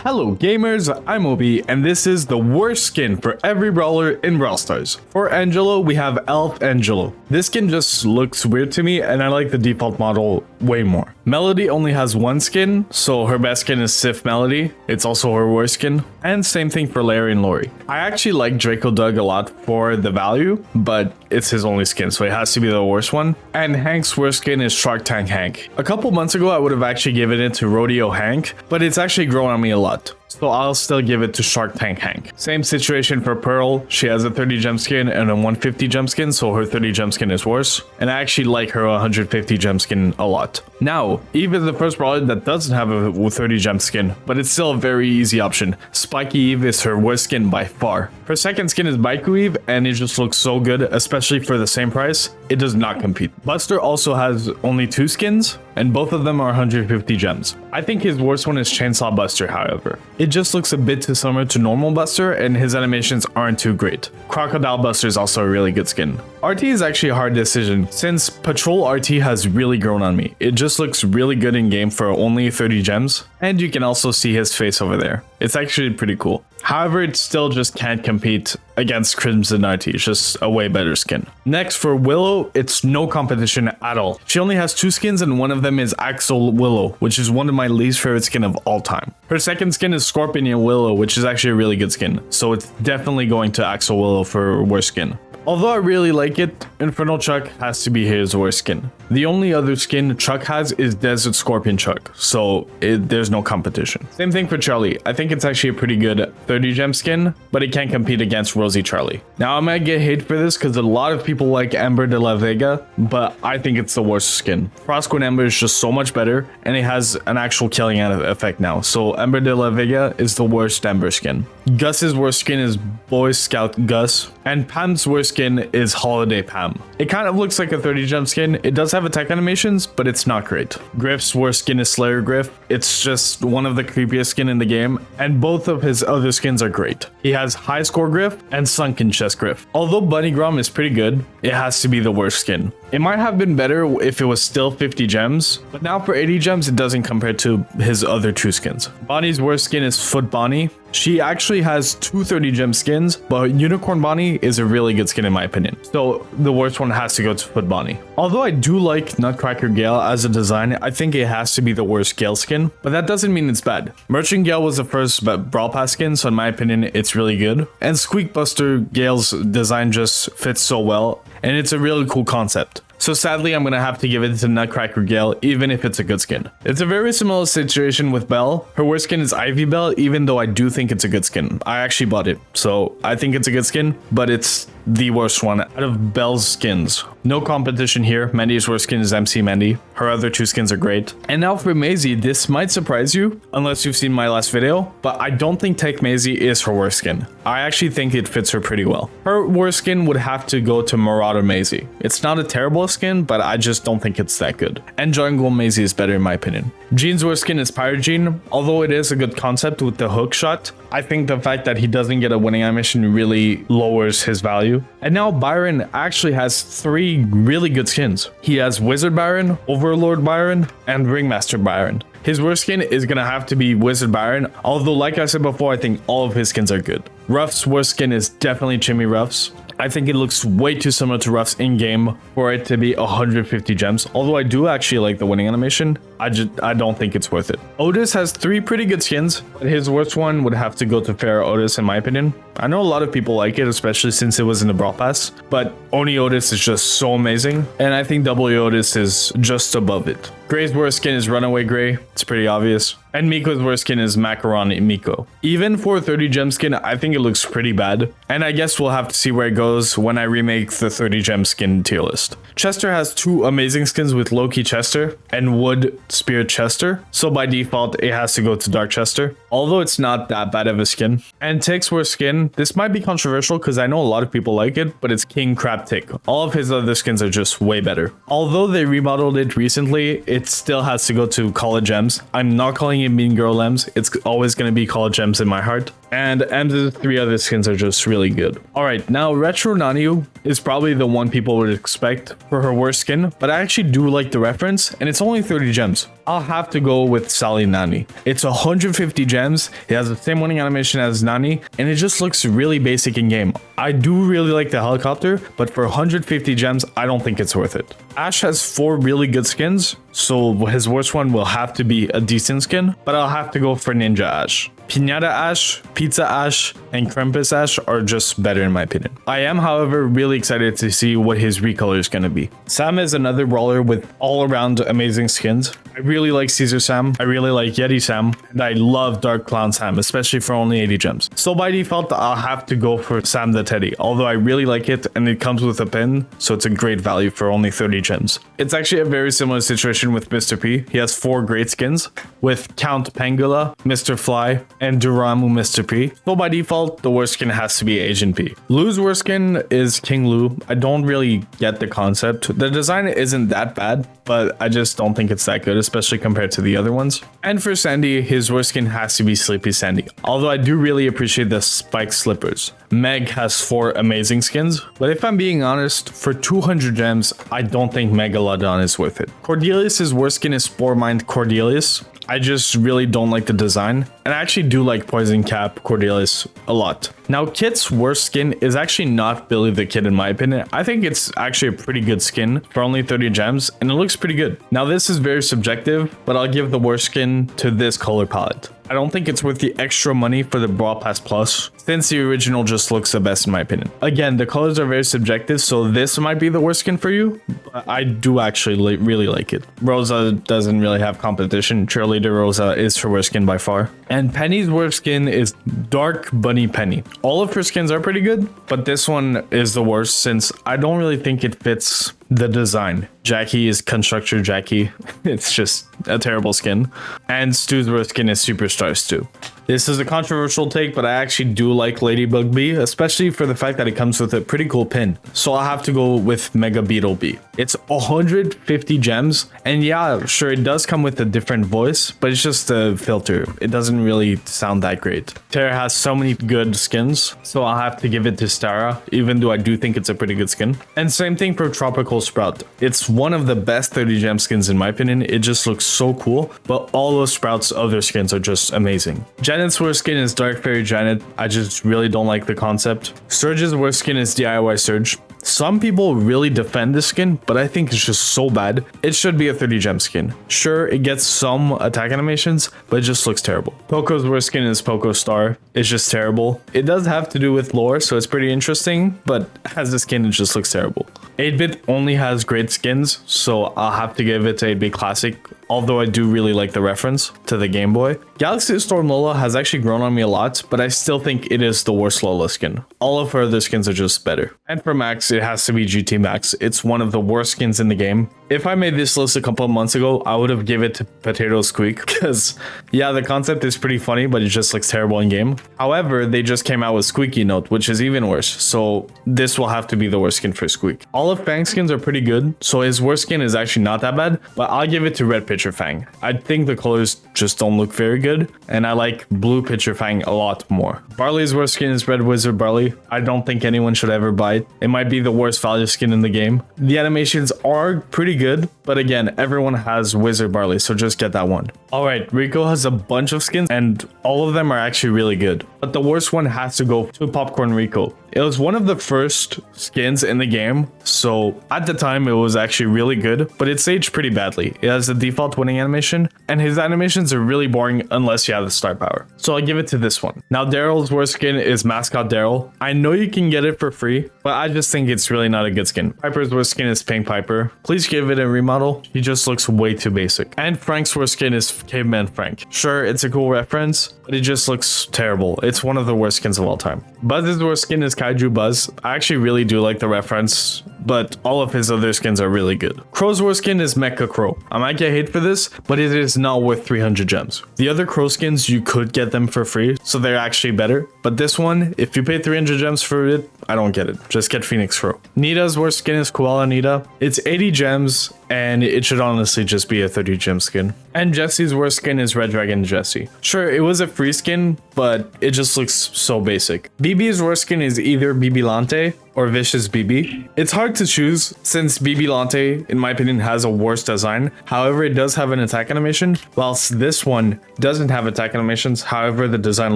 Hello gamers, I'm Obi, and this is the worst skin for every brawler in Brawl Stars. For Angelo, we have Elf Angelo. This skin just looks weird to me, and I like the default model way more. Melody only has one skin, so her best skin is Sif Melody. It's also her worst skin. And same thing for Larry and Lori. I actually like Draco Doug a lot for the value, but it's his only skin, so it has to be the worst one. And Hank's worst skin is Shark Tank Hank. A couple months ago, I would have actually given it to Rodeo Hank, but it's actually grown on me a lot. So I'll still give it to Shark Tank Hank. Same situation for Pearl. She has a 30 gem skin and a 150 gem skin, so her 30 gem skin is worse. And I actually like her 150 gem skin a lot. Now, Eve is the first brawler that doesn't have a 30 gem skin, but it's still a very easy option. Spiky Eve is her worst skin by far. Her second skin is Baiku Eve, and it just looks so good, especially for the same price. It does not compete. Buster also has only 2 skins, and both of them are 150 gems. I think his worst one is Chainsaw Buster, however. It just looks a bit too similar to normal Buster, and his animations aren't too great. Crocodile Buster is also a really good skin. RT is actually a hard decision, since Patrol RT has really grown on me. It just looks really good in game for only 30 gems, and you can also see his face over there. It's actually pretty cool. However, it still just can't compete against Crimson RT. It's just a way better skin. Next, for Willow, it's no competition at all. She only has 2 skins, and one of them is Axel Willow, which is one of my least favorite skin of all time. Her second skin is Scorpion Willow, which is actually a really good skin. So it's definitely going to Axel Willow for worst skin. Although I really like it, Infernal Chuck has to be his worst skin. The only other skin Chuck has is Desert Scorpion Chuck, so there's no competition. Same thing for Charlie. I think it's actually a pretty good 30 gem skin, but it can't compete against Rosie Charlie. Now I might get hate for this because a lot of people like Ember de la Vega, but I think it's the worst skin. Frostqueen Ember is just so much better, and it has an actual killing effect now. So Ember de la Vega is the worst Ember skin. Gus's worst skin is Boy Scout Gus, and Pam's worst skin is Holiday Pam. It kind of looks like a 30 gem skin. It does have attack animations, but it's not great. Griff's worst skin is Slayer Griff. It's just one of the creepiest skin in the game, and both of his other skins are great. He has High Score Griff and Sunken Chest Griff. Although Bunny Grom is pretty good, it has to be the worst skin. It might have been better if it was still 50 gems, but now for 80 gems, it doesn't compare to his other 2 skins. Bonnie's worst skin is Foot Bonnie. She actually has 2 30 gem skins, but Unicorn Bonnie is a really good skin in my opinion. So the worst one has to go to Foot Bonnie. Although I do like Nutcracker Gale as a design, I think it has to be the worst Gale skin, but that doesn't mean it's bad. Merchant Gale was the first Brawl Pass skin, so in my opinion, it's really good. And Squeak Buster Gale's design just fits so well, and it's a really cool concept. So sadly, I'm going to have to give it to Nutcracker Gale, even if it's a good skin. It's a very similar situation with Belle. Her worst skin is Ivy Belle, even though I do think it's a good skin. I actually bought it, so I think it's a good skin, but it's the worst one out of Belle's skins. No competition here. Mandy's worst skin is MC Mandy. Her other 2 skins are great. And now for Maisie, this might surprise you, unless you've seen my last video, but I don't think Tech Maisie is her worst skin. I actually think it fits her pretty well. Her worst skin would have to go to Marauder Maisie. It's not a terrible skin, but I just don't think it's that good. And Jungle Maisie is better in my opinion. Jean's worst skin is Pirate Jean. Although it is a good concept with the hook shot, I think the fact that he doesn't get a winning animation really lowers his value. And now Byron actually has 3 really good skins. He has Wizard Byron, Overlord Byron, and Ringmaster Byron. His worst skin is going to have to be Wizard Byron, although like I said before, I think all of his skins are good. Ruff's worst skin is definitely Chimmy Ruff's. I think it looks way too similar to Ruff's in-game for it to be 150 gems. Although I do actually like the winning animation, I don't think it's worth it. Otis has 3 pretty good skins, but his worst one would have to go to Pharaoh Otis in my opinion. I know a lot of people like it, especially since it was in the Brawl Pass, but Oni Otis is just so amazing, and I think W Otis is just above it. Gray's worst skin is Runaway Gray. It's pretty obvious. And Miko's worst skin is Macaron Miko. Even for a 30 gem skin, I think it looks pretty bad. And I guess we'll have to see where it goes when I remake the 30 gem skin tier list. Chester has 2 amazing skins with Loki Chester and Wood Spirit Chester. So by default, it has to go to Dark Chester. Although it's not that bad of a skin. And Tick's worst skin, this might be controversial because I know a lot of people like it, but it's King Crab Tick. All of his other skins are just way better. Although they remodeled it recently, it still has to go to College Gems. I'm not calling it Mean Girl Ems. It's always going to be College Gems in my heart. And Ems' 3 other skins are just really good. Alright, now Retro Naniu is probably the one people would expect for her worst skin, but I actually do like the reference, and it's only 30 gems. I'll have to go with Sally Nani. It's 150 gems. It has the same winning animation as Nani, and it just looks really basic in game. I do really like the helicopter, but for 150 gems, I don't think it's worth it. Ash has 4 really good skins, so his worst one will have to be a decent skin, but I'll have to go for Ninja Ash. Pinata Ash, Pizza Ash, and Krampus Ash are just better in my opinion. I am, however, really excited to see what his recolor is going to be. Sam is another brawler with all-around amazing skins. I really like Caesar Sam, I really like Yeti Sam, and I love Dark Clown Sam, especially for only 80 gems. So by default, I'll have to go for Sam the Teddy, although I really like it and it comes with a pin, so it's a great value for only 30 gems. It's actually a very similar situation with Mr. P. He has 4 great skins with Count Pangula, Mr. Fly, and Duramu Mr. P. So by default, the worst skin has to be Agent P. Lu's worst skin is King Lu. I don't really get the concept. The design isn't that bad, but I just don't think it's that good, especially compared to the other ones. And for Sandy, his worst skin has to be Sleepy Sandy, although I do really appreciate the spiked slippers. Meg has 4 amazing skins, but if I'm being honest, for 200 gems, I don't think Megalodon is worth it. Cordelius' worst skin is Spore Mind Cordelius. I just really don't like the design, and I actually do like Poison Cap Cordelius a lot. Now, Kit's worst skin is actually not Billy the Kid in my opinion. I think it's actually a pretty good skin for only 30 gems, and it looks pretty good. Now, this is very subjective, but I'll give the worst skin to this color palette. I don't think it's worth the extra money for the Brawl Pass Plus, since the original just looks the best in my opinion. Again, the colors are very subjective, so this might be the worst skin for you, but I do actually really like it. Rosa doesn't really have competition. Cheerleader Rosa is her worst skin by far. And Penny's worst skin is Dark Bunny Penny. All of her skins are pretty good, but this one is the worst since I don't really think it fits the design. Jackie is Constructor Jackie. It's just a terrible skin. And Stu's worst skin is Superstar Stu. This is a controversial take, but I actually do like Ladybug Bee, especially for the fact that it comes with a pretty cool pin. So I'll have to go with Mega Beetle Bee. It's 150 gems, and yeah, sure, it does come with a different voice, but it's just a filter. It doesn't really sound that great. Terra has so many good skins, so I'll have to give it to Stara, even though I do think it's a pretty good skin. And same thing for Tropical Sprout. It's one of the best 30 gem skins in my opinion. It just looks so cool, but all those Sprout's other skins are just amazing. Janet's worst skin is Dark Fairy Janet. I just really don't like the concept. Surge's worst skin is DIY Surge. Some people really defend this skin, but I think it's just so bad. It should be a 30 gem skin. Sure, it gets some attack animations, but it just looks terrible. Poco's worst skin is Poco Star. It's just terrible. It does have to do with lore, so it's pretty interesting, but as a skin, it just looks terrible. 8-Bit only has great skins, so I'll have to give it to 8-Bit Classic, although I do really like the reference to the Game Boy. Galaxy Storm Lola has actually grown on me a lot, but I still think it is the worst Lola skin. All of her other skins are just better. And for Max, it has to be GT Max. It's one of the worst skins in the game. If I made this list a couple of months ago, I would have given it to Potato Squeak because, yeah, the concept is pretty funny, but it just looks terrible in game. However, they just came out with Squeaky Note, which is even worse. So this will have to be the worst skin for Squeak. All of Fang's skins are pretty good, so his worst skin is actually not that bad, but I'll give it to Red Pitcher Fang. I think the colors just don't look very good, and I like Blue Pitcher Fang a lot more. Barley's worst skin is Red Wizard Barley. I don't think anyone should ever buy it. It might be the worst value skin in the game. The animations are pretty good, but again, everyone has Wizard Barley, so just get that one. Alright, Rico has a bunch of skins, and all of them are actually really good, but the worst one has to go to Popcorn Rico. It was one of the first skins in the game, so at the time it was actually really good, but it's aged pretty badly. It has the default winning animation, and his animations are really boring unless you have the star power. So I'll give it to this one. Now Daryl's worst skin is Mascot Daryl. I know you can get it for free, but I just think it's really not a good skin. Piper's worst skin is Pink Piper. Please give it a remodel. He just looks way too basic. And Frank's worst skin is Caveman Frank. Sure, it's a cool reference, but it just looks terrible. It's one of the worst skins of all time. Buzz's worst skin is Kaiju Buzz. I actually really do like the reference, but all of his other skins are really good. Crow's worst skin is Mecha Crow. I might get hate for this, but it is not worth 300 gems. The other Crow skins, you could get them for free, so they're actually better. But this one, if you pay 300 gems for it, I don't get it. Just get Phoenix Crow. Nita's worst skin is Koala Nita. It's 80 gems, and it should honestly just be a 30 gem skin. And Jesse's worst skin is Red Dragon Jesse. Sure, it was a free skin, but it just looks so basic. BB's worst skin is either Bibilante or Vicious BB. It's hard to choose since BB Lante, in my opinion, has a worse design. However, it does have an attack animation, whilst this one doesn't have attack animations. However, the design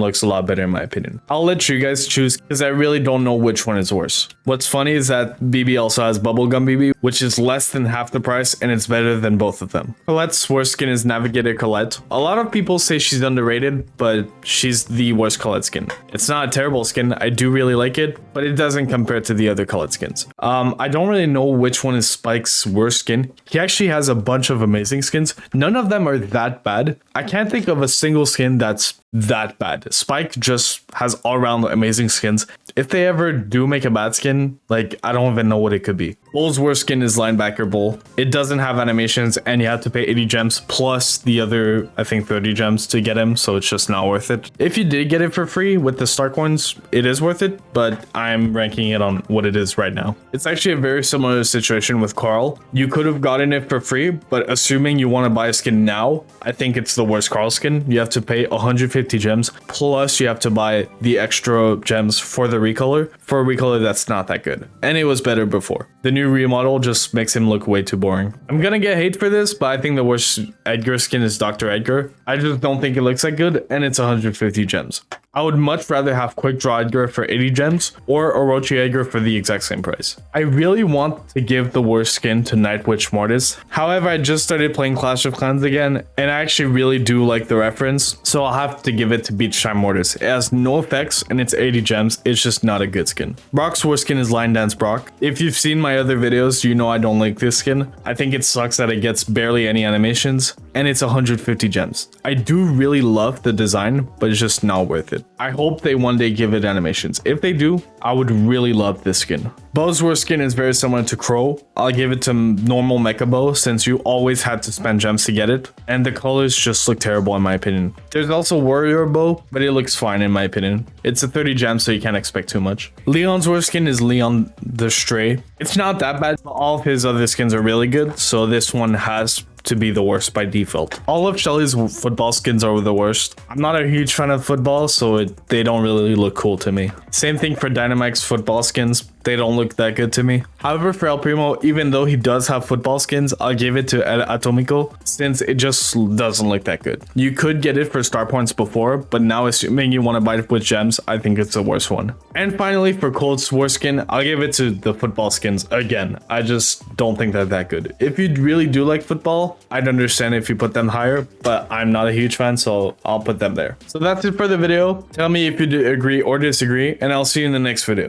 looks a lot better in my opinion. I'll let you guys choose because I really don't know which one is worse. What's funny is that BB also has Bubblegum BB, which is less than half the price and it's better than both of them. Colette's worst skin is Navigator Colette. A lot of people say she's underrated, but she's the worst Colette skin. It's not a terrible skin. I do really like it, but it doesn't compare to the other Colette skins. I don't really know which one is Spike's worst skin. He actually has a bunch of amazing skins. None of them are that bad. I can't think of a single skin that's that bad. Spike just has all around amazing skins. If they ever do make a bad skin, like, I don't even know what it could be. Bull's worst skin is Linebacker Bull. It doesn't have animations and you have to pay 80 gems plus the other, I think, 30 gems to get him, so it's just not worth it. If you did get it for free with the star coins, it is worth it, but I'm ranking it on what it is right now. It's actually a very similar situation with Carl. You could have gotten it for free, but assuming you want to buy a skin now, I think it's the worst Carl skin. You have to pay 150 gems, plus you have to buy the extra gems for the recolor, for a recolor that's not that good. And it was better before. The new remodel just makes him look way too boring. I'm gonna get hate for this, but I think the worst Edgar skin is Dr. Edgar. I just don't think it looks that good, and it's 150 gems. I would much rather have Quick Draw Edgar for 80 gems or Orochi Edgar for the exact same price. I really want to give the worst skin to Night Witch Mortis. However, I just started playing Clash of Clans again, and I actually really do like the reference, so I'll have to give it to Beach Time Mortis. It has no effects and it's 80 gems. It's just not a good skin. Brock's worst skin is Line Dance Brock. If you've seen my other videos, you know I don't like this skin. I think it sucks that it gets barely any animations, and it's 150 gems. I do really love the design, but it's just not worth it. I hope they one day give it animations. If they do, I would really love this skin. Bo's worst skin is very similar to Crow. I'll give it to normal Mecha Bo since you always had to spend gems to get it, and the colors just look terrible in my opinion. There's also Warrior Bo, but it looks fine in my opinion. It's a 30 gems, so you can't expect too much. Leon's worst skin is Leon the Stray. It's not that bad, but all of his other skins are really good, so this one has to be the worst by default. All of Shelly's football skins are the worst. I'm not a huge fan of football, so they don't really look cool to me. Same thing for Dynamite's football skins. They don't look that good to me. However, for El Primo, even though he does have football skins, I'll give it to El Atomico since it just doesn't look that good. You could get it for star points before, but now assuming you want to buy it with gems, I think it's the worst one. And finally, for Colt's worst skin, I'll give it to the football skins again. I just don't think they're that good. If you really do like football, I'd understand if you put them higher, but I'm not a huge fan, so I'll put them there. So that's it for the video. Tell me if you agree or disagree, and I'll see you in the next video.